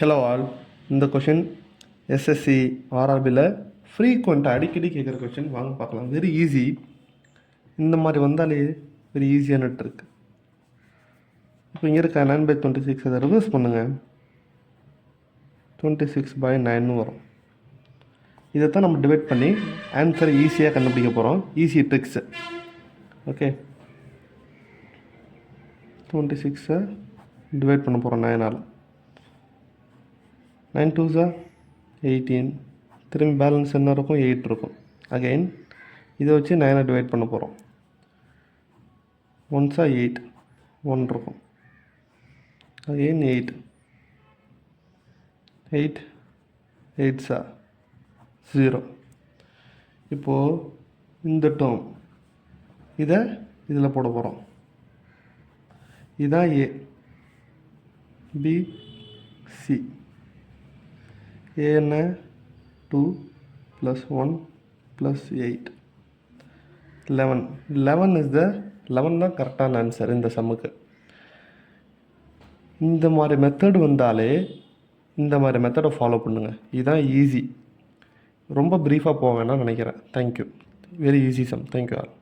Hello all. இந்த question SSC ஆர்ஆர்பியில் ஃப்ரீக்வெண்ட்டாக அடிக்கடி கேட்குற கொஷின். வாங்க பார்க்கலாம். Very easy. இந்த மாதிரி வந்தாலே வெரி ஈஸியானட்டு இருக்கு. இப்போ இங்கே இருக்க 9/26 அதை ரிவர்ஸ் பண்ணுங்கள். 26/9 வரும். இதைத்தான் நம்ம டிவைட் பண்ணி ஆன்சரை ஈஸியாக கண்டுபிடிக்க போகிறோம். Easy tricks. ஓகே, 26 டிவைட் பண்ண போகிறோம் 9ஆல். 9 2s 18. திரும்பி பேலன்ஸ் என்ன இருக்கும்? 8 இருக்கும். அகைன் இதை வச்சு 9 டிவைட் பண்ண போகிறோம். 1s 8, 1 இருக்கும். Again 8, 8 8s 0. இப்போது இந்த டேர்ம் இதை இதில் போட போகிறோம். இதான் ஏ, பி, சி. ஏ என்ன? 2 + 1 + 8 11. 11 தான் கரெக்டான ஆன்சர் இந்த சம்முக்கு. இந்த மாதிரி மெத்தட் வந்தாலே இந்த மாதிரி மெத்தடை ஃபாலோ பண்ணுங்கள். இதுதான் ஈஸி. ரொம்ப ப்ரீஃபாக போக வேணாம்னு நினைக்கிறேன். Thank you. Very awesome. Thank you all.